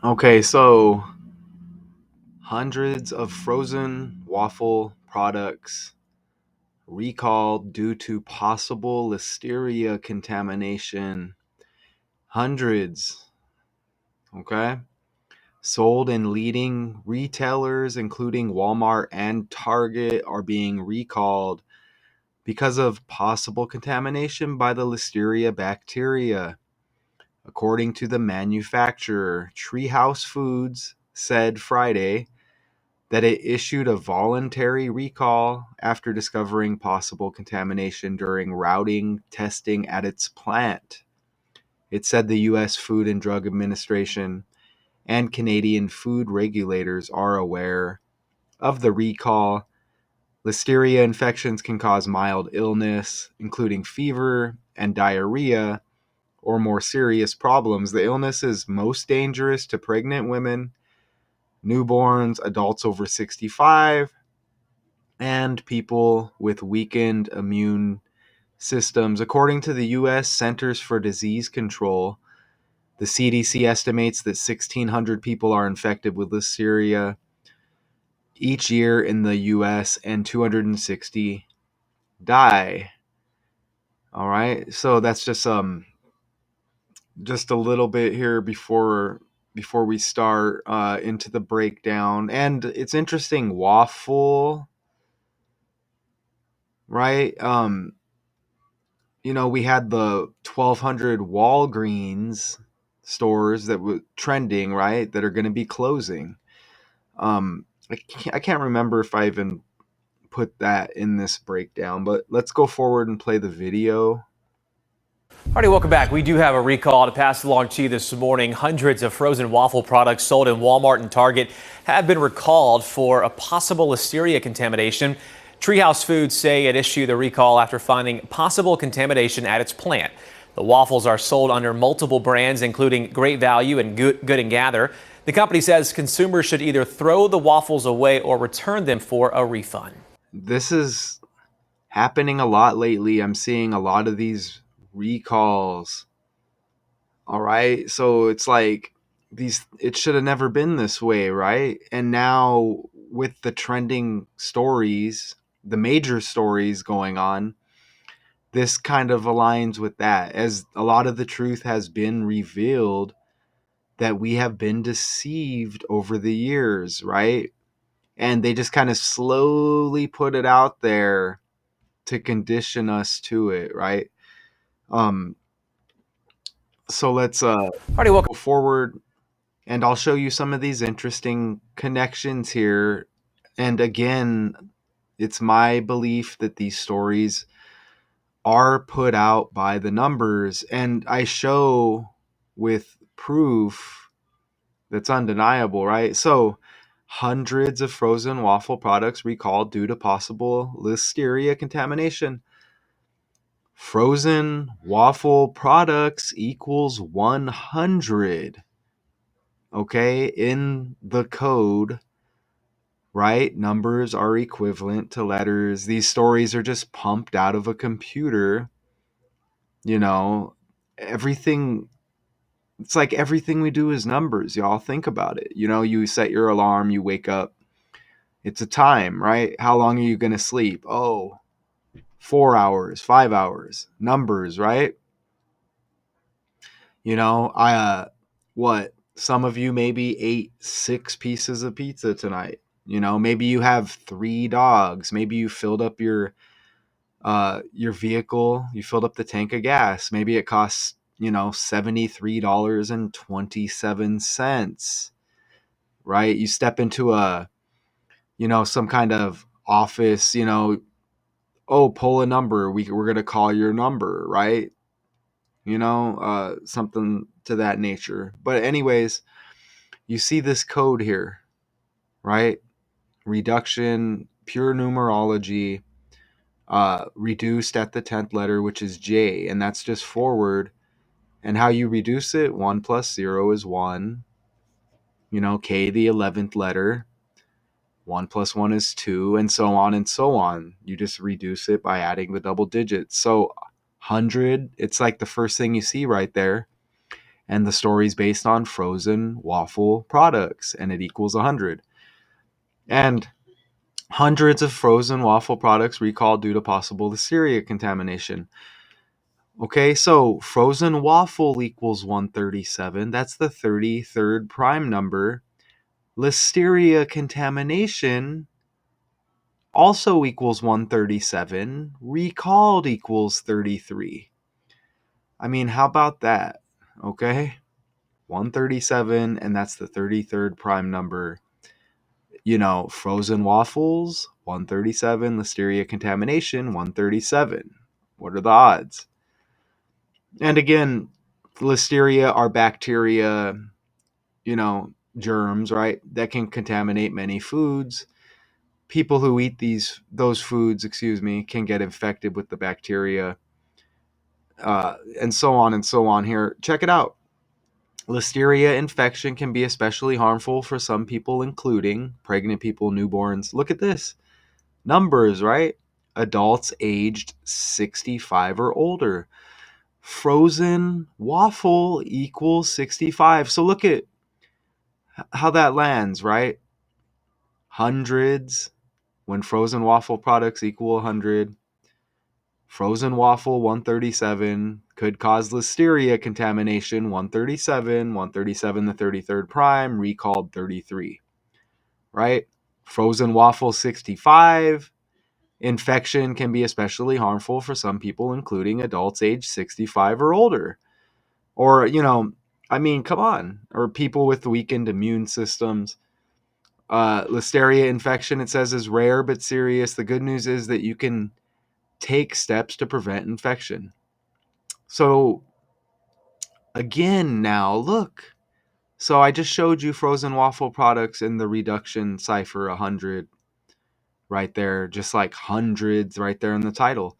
Okay, so hundreds of frozen waffle products recalled due to possible Listeria contamination. Hundreds, okay? Sold in leading retailers, including Walmart and Target, are being recalled because of possible contamination by the Listeria bacteria. According to the manufacturer, Treehouse Foods said Friday that it issued a voluntary recall after discovering possible contamination during routing testing at its plant. It said the U.S. Food and Drug Administration and Canadian food regulators are aware of the recall. Listeria infections can cause mild illness, including fever and diarrhea, or more serious problems. The illness is most dangerous to pregnant women, newborns, adults over 65, and people with weakened immune systems. According to the U.S. Centers for Disease Control, the CDC estimates that 1,600 people are infected with Listeria each year in the U.S. and 260 die. All right, so that's just a little bit here before we start into the breakdown. And it's interesting, waffle, right? We had the 1,200 Walgreens stores that were trending, right? That are going to be closing. I can't remember if I even put that in this breakdown, but let's go forward and play the video. Alrighty, welcome back. We do have a recall to pass along to you this morning. Hundreds of frozen waffle products sold in Walmart and Target have been recalled for a possible Listeria contamination. Treehouse Foods say it issued the recall after finding possible contamination at its plant. The waffles are sold under multiple brands, including Great Value and Good and Gather. The company says consumers should either throw the waffles away or return them for a refund. This is happening a lot lately. I'm seeing a lot of these recalls. All right. So it's like it should have never been this way, right? And now with the trending stories, the major stories going on, this kind of aligns with that, as a lot of the truth has been revealed that we have been deceived over the years, right? And they just kind of slowly put it out there to condition us to it, right? Um, so let's Alrighty, welcome. go forward, and I'll show you some of these interesting connections here. And again, it's my belief that these stories are put out by the numbers, and I show with proof that's undeniable, right? So, hundreds of frozen waffle products recalled due to possible Listeria contamination. Frozen waffle products equals 100. Okay, in the code, right? Numbers are equivalent to letters. These stories are just pumped out of a computer. You know, everything, it's like everything we do is numbers. Y'all think about it. You set your alarm, you wake up. It's a time, right? How long are you going to sleep? Oh, 4 hours, 5 hours, numbers, right? I what some of you maybe ate 6 pieces of pizza tonight. Maybe you have 3 dogs. Maybe you filled up your vehicle. You filled up the tank of gas. Maybe it costs $73.27. Right? You step into some kind of office. Oh, pull a number. We're gonna call your number, right? Something to that nature. But anyways, you see this code here, right? Reduction, pure numerology, reduced at the 10th letter, which is J, and that's just forward. And how you reduce it, 1 plus 0 is 1. K, the 11th letter, 1 plus 1 is 2, and so on and so on. You just reduce it by adding the double digits. So 100, it's like the first thing you see right there. And the story's based on frozen waffle products, and it equals 100. And hundreds of frozen waffle products recalled due to possible Listeria contamination. Okay, so frozen waffle equals 137. That's the 33rd prime number. Listeria contamination also equals 137. Recalled equals 33. I mean, how about that? Okay, 137, and that's the 33rd prime number. Frozen waffles, 137. Listeria contamination, 137. What are the odds? And again, Listeria are bacteria, germs, right? That can contaminate many foods. People who eat those foods, can get infected with the bacteria, and so on and so on. Here, check it out. Listeria infection can be especially harmful for some people, including pregnant people, newborns. Look at this. Numbers, right? Adults aged 65 or older. Frozen waffle equals 65. So look at how that lands, right? Hundreds, when frozen waffle products equal 100. Frozen waffle, 137, could cause Listeria contamination, 137. 137, the 33rd prime, recalled 33, right? Frozen waffle, 65. Infection can be especially harmful for some people, including adults age 65 or older. Or, come on. Or people with weakened immune systems. Listeria infection, it says, is rare but serious. The good news is that you can take steps to prevent infection. So, again, now look. So, I just showed you frozen waffle products in the reduction cipher 100 right there, just like hundreds right there in the title.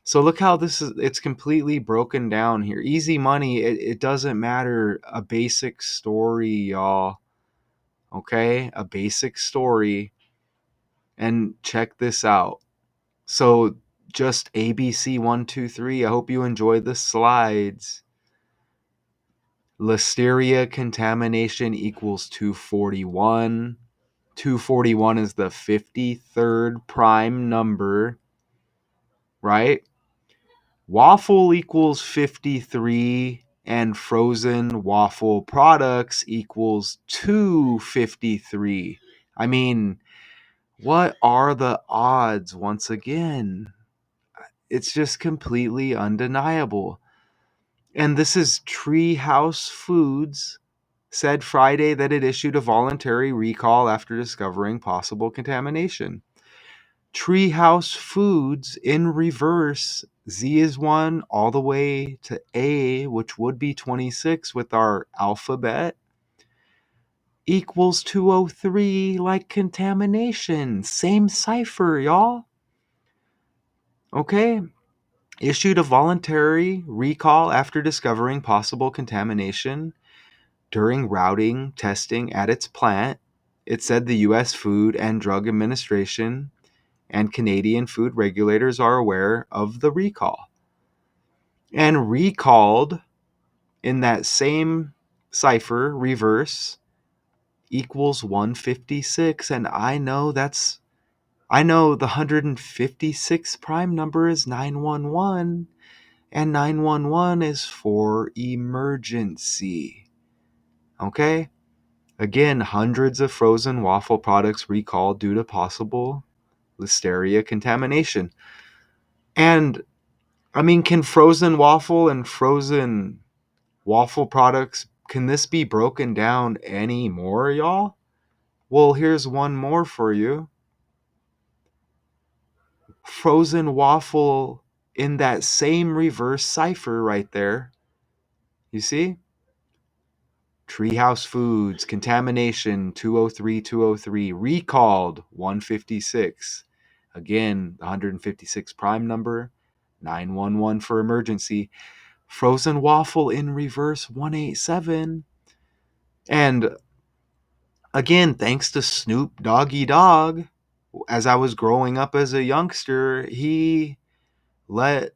So look how it's completely broken down here. Easy money, it doesn't matter. A basic story, y'all. Okay? A basic story. And check this out. So just ABC123. I hope you enjoyed the slides. Listeria contamination equals 241. 241 is the 53rd prime number, right? Waffle equals 53, and frozen waffle products equals 253. I mean, what are the odds once again? It's just completely undeniable. And this is Treehouse Foods said Friday that it issued a voluntary recall after discovering possible contamination. Treehouse Foods in reverse. Z is 1 all the way to A, which would be 26 with our alphabet, equals 203, like contamination. Same cipher, y'all. Okay. Issued a voluntary recall after discovering possible contamination during routing testing at its plant. It said the U.S. Food and Drug Administration and Canadian food regulators are aware of the recall. And recalled in that same cipher, reverse, equals 156. And I know the 156th prime number is 911, and 911 is for emergency. Okay? Again, hundreds of frozen waffle products recalled due to possible Listeria contamination. And can frozen waffle and frozen waffle products, can this be broken down any more, y'all? Well, here's one more for you. Frozen waffle in that same reverse cipher right there. You see? Treehouse Foods, contamination 203, 203, recalled 156. Again, the 156 prime number, 911 for emergency. Frozen waffle in reverse 187. And again, thanks to Snoop Doggy Dogg, as I was growing up as a youngster, he let,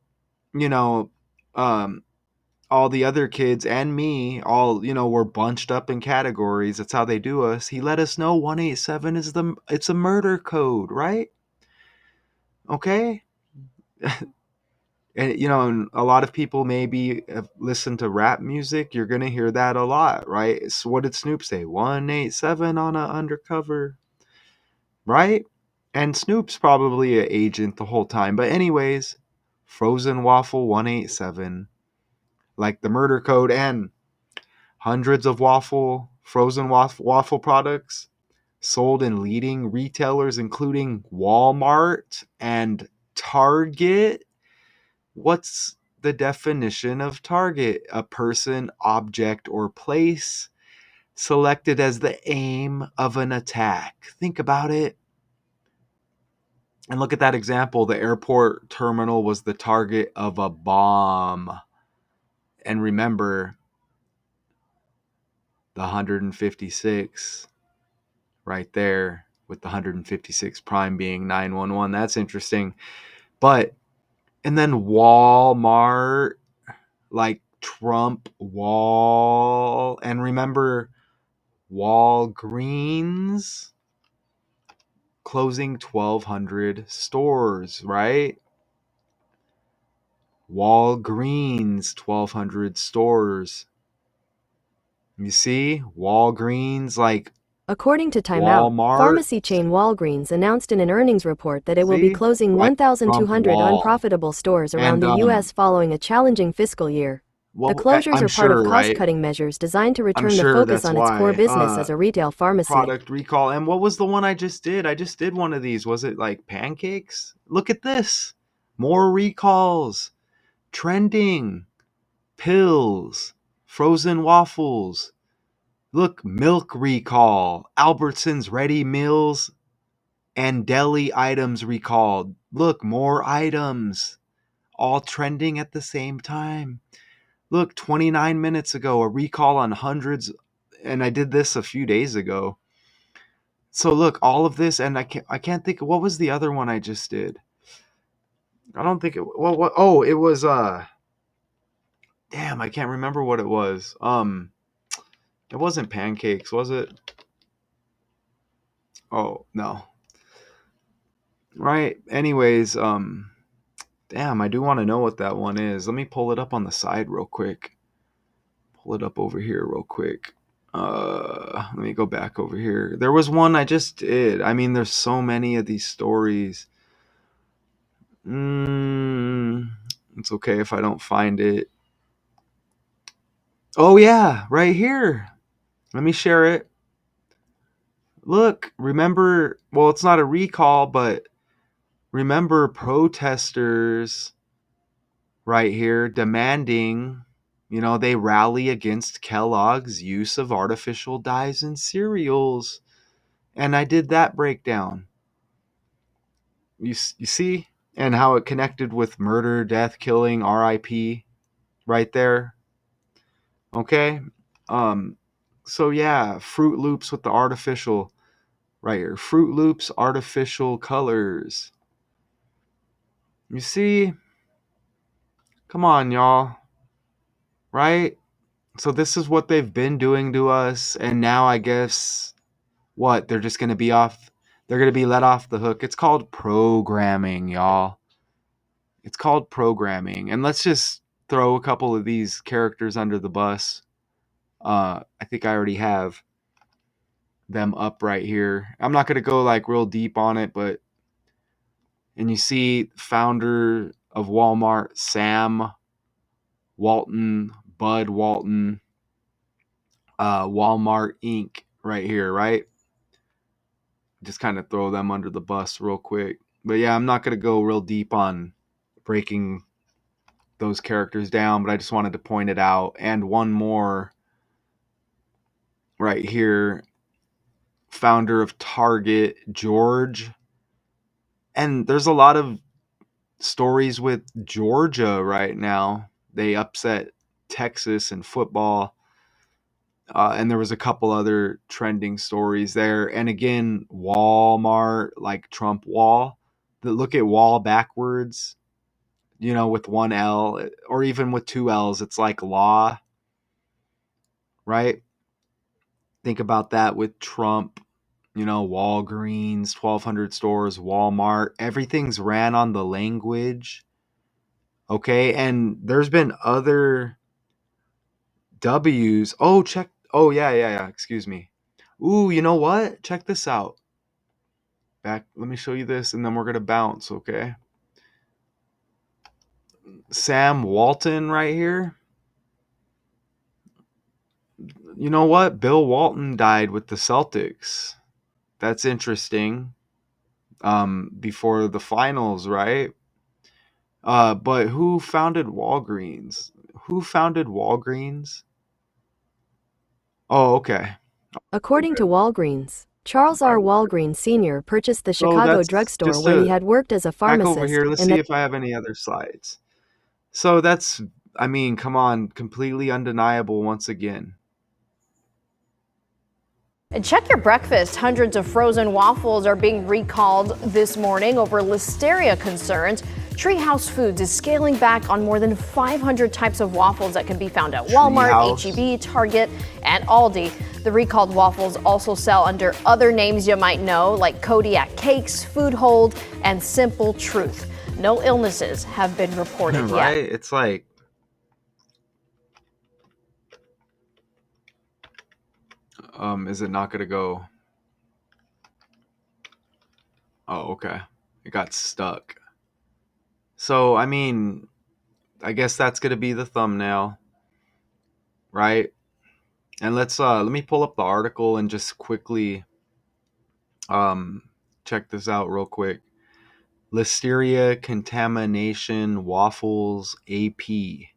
you know, um, all the other kids and me, all, were bunched up in categories. That's how they do us. He let us know 187 it's a murder code, right? Okay? And and a lot of people maybe have listened to rap music. You're gonna hear that a lot, right? So what did Snoop say? 187 on a undercover, right? And Snoop's probably an agent the whole time. But anyways, frozen waffle 187, like the murder code, and hundreds of frozen waffle products sold in leading retailers, including Walmart and Target. What's the definition of target? A person, object, or place selected as the aim of an attack. Think about it. And look at that example. The airport terminal was the target of a bomb. And remember, the 156 right there, with the 156 prime being 911. That's interesting. But, and then Walmart, like Trump Wall. And remember, Walgreens closing 1,200 stores, right? Walgreens, 1,200 stores. You see? Walgreens, like According to Time Out, Walmart. pharmacy chain Walgreens announced in an earnings report that it will be See? closing Like Trump 1,200 Wall. unprofitable stores around And, the U.S. following a challenging fiscal year. The well, closures I'm are part of sure, right? cost-cutting measures designed to I'm return the sure focus that's on its core why. business as a retail pharmacy. Product recall. And what was the one I just did? I just did one of these. Was it like pancakes? Look at this. More recalls. Trending. Pills. Frozen waffles. Look, milk recall. Albertsons ready meals and deli items recalled. Look, more items. All trending at the same time. Look, 29 minutes ago, a recall on hundreds, and I did this a few days ago. So look, all of this, and I can't think, what was the other one I just did? I don't think it, well, what, oh, it was, damn, I can't remember what it was. It wasn't pancakes, was it? Oh, no. Right. Anyways, damn, I do want to know what that one is. Let me pull it up on the side real quick. Pull it up over here real quick. Let me go back over here. There was one I just did. I mean, there's so many of these stories. It's okay if I don't find it. Oh yeah, right here. Let me share it. Look, remember, well, it's not a recall, but remember protesters right here demanding, they rally against Kellogg's use of artificial dyes in cereals. And I did that breakdown. You see? And how it connected with murder, death, killing, RIP right there. Okay? Um, so yeah, Fruit Loops with the artificial right here. Fruit Loops artificial colors. You see? Come on, y'all. Right? So this is what they've been doing to us, and now I guess what? They're just gonna be off, they're gonna be let off the hook. It's called programming, y'all. It's called programming. And let's just throw a couple of these characters under the bus. I think I already have them up right here. I'm not gonna go like real deep on it, but and you see founder of Walmart, Sam Walton, Bud Walton, Walmart Inc. right here, right? Just kind of throw them under the bus real quick. But yeah, I'm not gonna go real deep on breaking those characters down, but I just wanted to point it out. And one more right here, founder of Target, George. And there's a lot of stories with Georgia right now. They upset Texas in football. And there was a couple other trending stories there. And again, Walmart, like Trump Wall. Look at wall backwards. with one L or even with two L's. It's like law, right? Think about that with Trump, Walgreens, 1,200 stores, Walmart. Everything's ran on the language. Okay. And there's been other W's. Oh, check. Oh, yeah. Excuse me. Ooh, you know what? Check this out. Back. Let me show you this and then we're going to bounce. Okay. Sam Walton right here. You know what? Bill Walton died with the Celtics. That's interesting. Before the finals, right? But who founded Walgreens? Who founded Walgreens? Oh, okay. According to Walgreens, Charles All R. right. Walgreens Sr. purchased the So Chicago that's drugstore just where he a had worked as a back over pharmacist here. Let's in see the if I have any other slides. So that's, I mean, come on, completely undeniable once again. And check your breakfast. Hundreds of frozen waffles are being recalled this morning over Listeria concerns. Treehouse Foods is scaling back on more than 500 types of waffles that can be found at Walmart, Treehouse. H-E-B, Target, and Aldi. The recalled waffles also sell under other names you might know, like Kodiak Cakes, Food Hold, and Simple Truth. No illnesses have been reported Right? yet. It's like, is it not going to go? Oh, okay. It got stuck. So, I mean, I guess that's going to be the thumbnail, right? And let me pull up the article and just quickly check this out real quick. Listeria contamination waffles AP.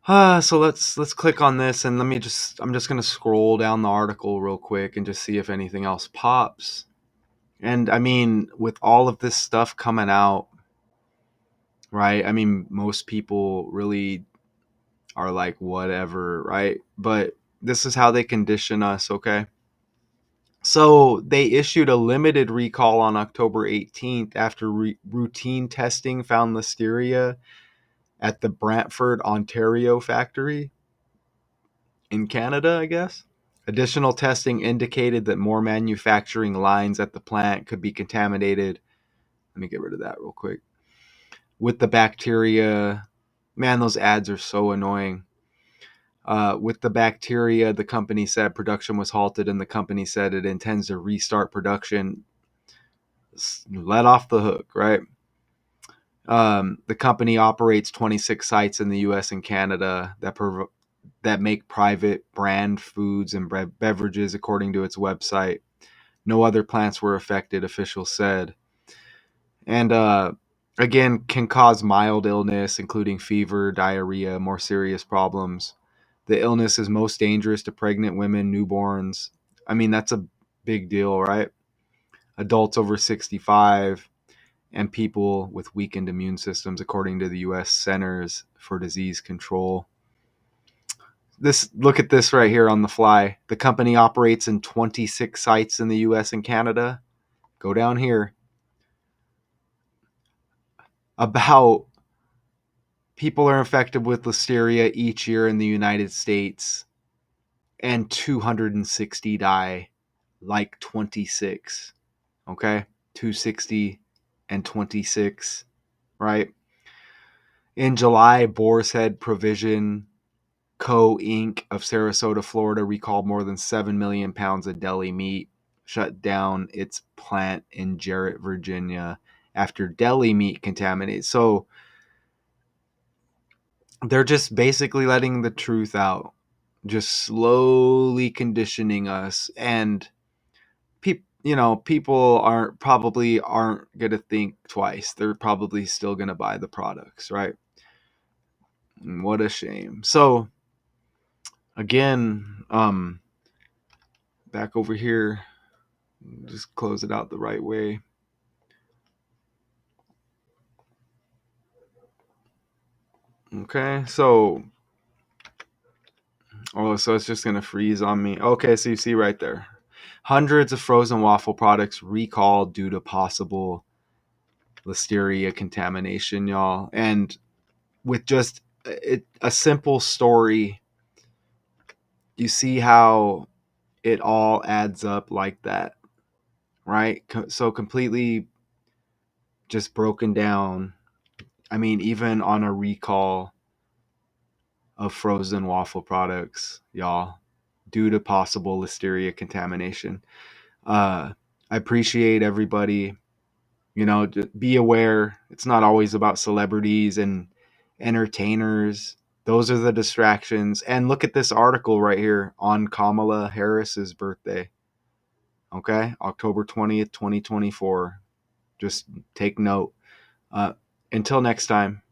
So let's click on this and I'm just going to scroll down the article real quick and just see if anything else pops. And I mean, with all of this stuff coming out, right? I mean, most people really are like whatever, right? But this is how they condition us, okay? So they issued a limited recall on October 18th after routine testing found Listeria at the Brantford, Ontario factory in Canada, I guess. Additional testing indicated that more manufacturing lines at the plant could be contaminated. Let me get rid of that real quick. With the bacteria, man, those ads are so annoying. With the bacteria, the company said production was halted, and the company said it intends to restart production. Let off the hook, right? The company operates 26 sites in the U.S. and Canada that make private brand foods and beverages, according to its website. No other plants were affected, officials said. And again, can cause mild illness, including fever, diarrhea, more serious problems. The illness is most dangerous to pregnant women, newborns. I mean, that's a big deal, right? Adults over 65 and people with weakened immune systems, according to the U.S. Centers for Disease Control. Look at this right here on the fly. The company operates in 26 sites in the U.S. and Canada. Go down here. About people are infected with Listeria each year in the United States, and 260 die, like 26. Okay? 260 and 26, right? In July, Boar's Head Provision Co. Inc. of Sarasota, Florida, recalled more than 7 million pounds of deli meat, shut down its plant in Jarrett, Virginia, after deli meat contaminated. So they're just basically letting the truth out, just slowly conditioning us. And people aren't going to think twice. They're probably still going to buy the products, right? And what a shame. So again, back over here, just close it out the right way. Okay, so so it's just gonna freeze on me. Okay, so you see right there, hundreds of frozen waffle products recalled due to possible Listeria contamination, y'all. And with just a simple story, you see how it all adds up like that, right? So completely just broken down. I mean, even on a recall of frozen waffle products, y'all, due to possible Listeria contamination. I appreciate everybody. Be aware. It's not always about celebrities and entertainers. Those are the distractions. And look at this article right here on Kamala Harris's birthday. Okay, October 20th, 2024. Just take note. Uh, until next time.